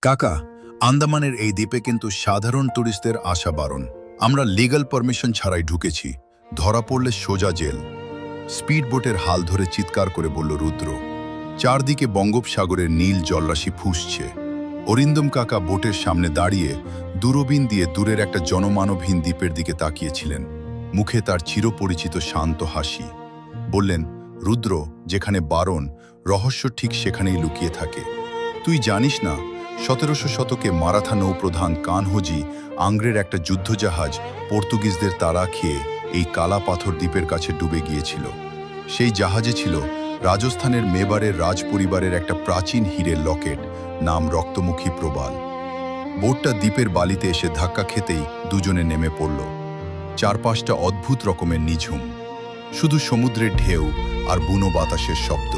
কাকা, আন্দামানের এই দ্বীপে কিন্তু সাধারণ টুরিস্টদের আসা বারণ। আমরা লিগ্যাল পারমিশন ছাড়াই ঢুকেছি। ধরা পড়লে সোজা জেল। স্পিড বোটের হাল ধরে চিৎকার করে বলল রুদ্র। চারদিকে বঙ্গোপসাগরের নীল জলরাশি ফুঁসছে। অরিন্দম কাকা বোটের সামনে দাঁড়িয়ে দূরবীন দিয়ে দূরের একটা জনমানবহীন দ্বীপের দিকে তাকিয়েছিলেন। মুখে তার চিরপরিচিত শান্ত হাসি। বললেন, রুদ্র, যেখানে বারণ, রহস্য ঠিক সেখানেই লুকিয়ে থাকে। তুই জানিস না, ১৭০০ শতকে মারাঠা নৌপ্রধান কানহোজি আংগ্রের একটা যুদ্ধজাহাজ পর্তুগিজদের তাড়া খেয়ে এই কালা পাথর দ্বীপের কাছে ডুবে গিয়েছিল। সেই জাহাজে ছিল রাজস্থানের মেবারের রাজপরিবারের একটা প্রাচীন হীরের লকেট, নাম রক্তমুখী প্রবাল। বোটটা দ্বীপের বালিতে এসে ধাক্কা খেতেই দুজনে নেমে পড়ল। চারপাশটা অদ্ভুত রকমের নিঝুম, শুধু সমুদ্রের ঢেউ আর বুনো বাতাসের শব্দ।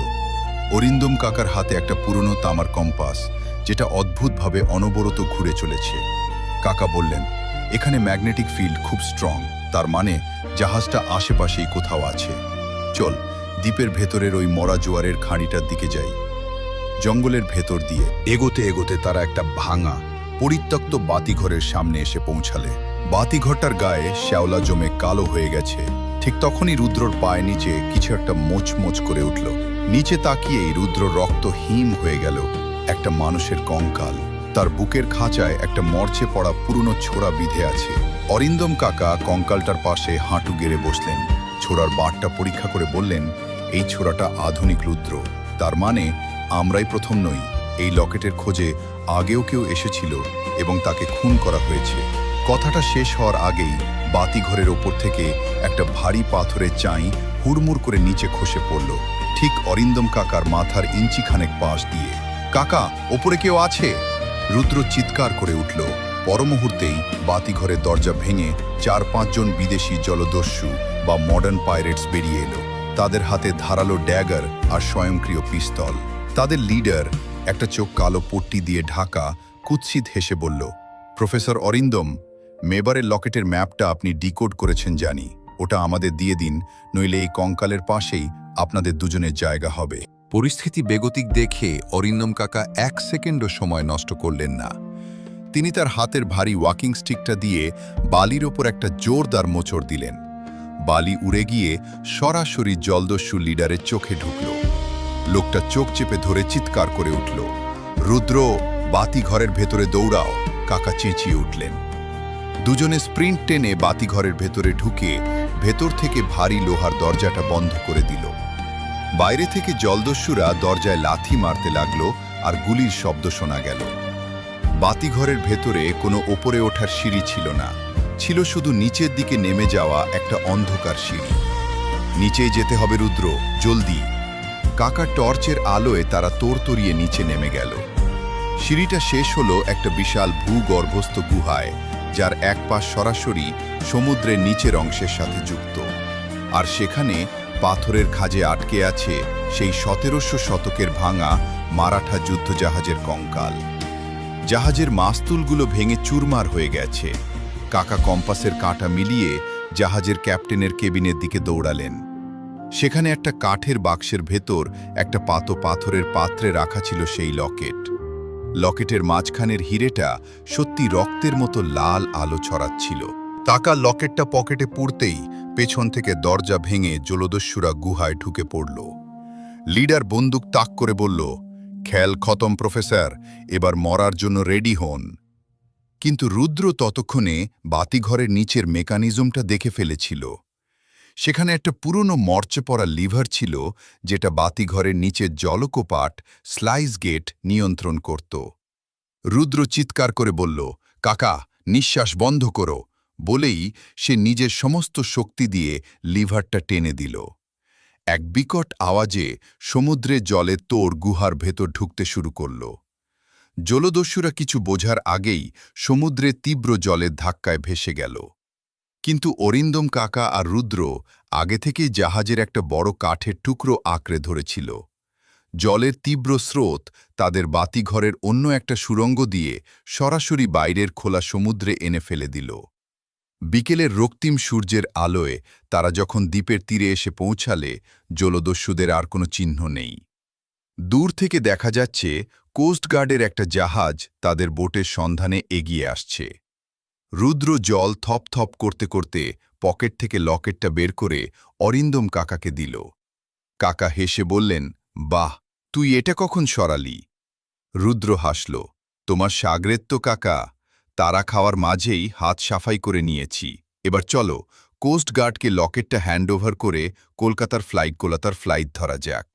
অরিন্দম কাকার হাতে একটা পুরনো তামার কম্পাস, যেটা অদ্ভুতভাবে অনবরত ঘুরে চলেছে। কাকা বললেন, এখানে ম্যাগনেটিক ফিল্ড খুব স্ট্রং, তার মানে জাহাজটা আশেপাশেই কোথাও আছে। চল, দ্বীপের ভেতরের ওই মরা জোয়ারের খাঁড়িটার দিকে যাই। জঙ্গলের ভেতর দিয়ে এগোতে এগোতে তারা একটা ভাঙা পরিত্যক্ত বাতিঘরের সামনে এসে পৌঁছালে। বাতিঘরটার গায়ে শ্যাওলা জমে কালো হয়ে গেছে। ঠিক তখনই রুদ্রর পায়ে নিচে কিছু একটা মোচমোচ করে উঠল। নিচে তাকিয়েই রুদ্র রক্ত হিম হয়ে গেল। একটা মানুষের কঙ্কাল। তার বুকের খাঁচায় একটা মরচে পড়া পুরনো ছোরা বিধে আছে। অরিন্দম কাকা কঙ্কালটার পাশে হাঁটু গেড়ে বসলেন। ছোড়ার বাটটা পরীক্ষা করে বললেন, এই ছোড়াটা আধুনিক রুদ্র। তার মানে আমরাই প্রথম নই। এই লকেটের খোঁজে আগেও কেউ এসেছিল এবং তাকে খুন করা হয়েছে। কথাটা শেষ হওয়ার আগেই বাতিঘরের ওপর থেকে একটা ভারী পাথরের চাই হুড়মুড় করে নিচে খসে পড়ল, ঠিক অরিন্দম কাকার মাথার ইঞ্চিখানেক পাশ দিয়ে। কাকা, ওপরে কেউ আছে? রুদ্র চিৎকার করে উঠল। পরমুহূর্তেই বাতিঘরের দরজা ভেঙে ৪-৫ জন বিদেশি জলদস্যু বা মডার্ন পাইরেটস বেরিয়ে এলো। তাদের হাতে ধারালো ড্যাগার আর স্বয়ংক্রিয় পিস্তল। তাদের লিডার, একটা চোখ কালো পট্টি দিয়ে ঢাকা, কুৎসিত হেসে বলল, প্রফেসর অরিন্দম, মেবারের লকেটের ম্যাপটা আপনি ডিকোড করেছেন জানি। ওটা আমাদের দিয়ে দিন, নইলে এই কঙ্কালের পাশেই আপনাদের দুজনের জায়গা হবে। পরিস্থিতি বেগতিক দেখে অরিন্দম কাকা ১ সেকেন্ডও সময় নষ্ট করলেন না। তিনি তার হাতের ভারী ওয়াকিং স্টিকটা দিয়ে বালির ওপর একটা জোরদার মোচড় দিলেন। বালি উড়ে গিয়ে সরাসরি জলদস্যু লিডারের চোখে ঢুকল। লোকটা চোখ চেপে ধরে চিৎকার করে উঠল, রুদ্র, বাতিঘরের ভেতরে দৌড়াও! কাকা চেঁচিয়ে উঠলেন। দুজনে স্প্রিন্ট টেনে বাতিঘরের ভেতরে ঢুকে ভেতর থেকে ভারী লোহার দরজাটা বন্ধ করে দিল। বাইরে থেকে জলদস্যুরা দরজায় লাথি মারতে লাগলো আর গুলির শব্দ শোনা গেল। বাতিঘরের ভেতরে কোনো ওপরে ওঠার সিঁড়ি ছিল না, ছিল শুধু নিচের দিকে নেমে যাওয়া একটা অন্ধকার সিঁড়ি। নিচেই যেতে হবে রুদ্র, জলদি! কাকার টর্চের আলোয় তারা তোড়তড়িয়ে নিচে নেমে গেল। সিঁড়িটা শেষ হলো একটা বিশাল ভূগর্ভস্থ গুহায়, যার এক পাশ সরাসরি সমুদ্রের নিচের অংশের সাথে যুক্ত। আর সেখানে পাথরের খাঁজে আটকে আছে সেই ১৭০০ শতকের ভাঙা মারাঠা যুদ্ধজাহাজের কঙ্কাল। জাহাজের মাস্তুলগুলো ভেঙে চুরমার হয়ে গেছে। কাকা কম্পাসের কাঁটা মিলিয়ে জাহাজের ক্যাপ্টেনের কেবিনের দিকে দৌড়ালেন। সেখানে একটা কাঠের বাক্সের ভেতর একটা পাথরের পাত্রে রাখা ছিল সেই লকেট। লকেটের মাঝখানের হিরেটা সত্যি রক্তের মতো লাল আলো ছড়াচ্ছিল। কাকা লকেটটা পকেটে পুরতেই পেছন থেকে দরজা ভেঙে জলদস্যুরা গুহায় ঢুকে পড়ল। লিডার বন্দুক তাক করে বলল, খেল খতম প্রফেসর, এবার মরার জন্য রেডি হন। কিন্তু রুদ্র ততক্ষণে বাতিঘরের নিচের মেকানিজমটা দেখে ফেলেছিল। সেখানে একটা পুরনো মরচে পড়া লিভার ছিল, যেটা বাতিঘরের নিচের জলকপাট স্লাইস গেট নিয়ন্ত্রণ করত। রুদ্র চিৎকার করে বলল, কাকা, নিঃশ্বাস বন্ধ করো! বলেই সে নিজের সমস্ত শক্তি দিয়ে লিভারটা টেনে দিল। এক বিকট আওয়াজে সমুদ্রের জলে তোড় গুহার ভেতর ঢুকতে শুরু করল। জলদস্যুরা কিছু বোঝার আগেই সমুদ্রের তীব্র জলের ধাক্কায় ভেসে গেল। কিন্তু অরিন্দম কাকা আর রুদ্র আগে থেকেই জাহাজের একটা বড় কাঠের টুকরো আঁকড়ে ধরেছিল। জলের তীব্র স্রোত তাদের বাতিঘরের অন্য একটা সুড়ঙ্গ দিয়ে সরাসরি বাইরের খোলা সমুদ্রে এনে ফেলে দিল। বিকেলের রক্তিম সূর্যের আলোয় তারা যখন দ্বীপের তীরে এসে পৌঁছালে, জলদস্যুদের আর কোনো চিহ্ন নেই। দূর থেকে দেখা যাচ্ছে কোস্টগার্ডের একটা জাহাজ তাদের বোটের সন্ধানে এগিয়ে আসছে। রুদ্র জল থপথপ করতে করতে পকেট থেকে লকেটটা বের করে অরিন্দম কাকাকে দিল। কাকা হেসে বললেন, বাহ, তুই এটা কখন সরালি? রুদ্র হাসল, তোমার সাগরের তো কাকা, তারা খাওয়ার মাঝেই হাত সাফাই করে নিয়েছি। এবার চলো কোস্টগার্ডকে লকেটটা হ্যান্ডওভার করে কলকাতার ফ্লাইট ধরা যাক।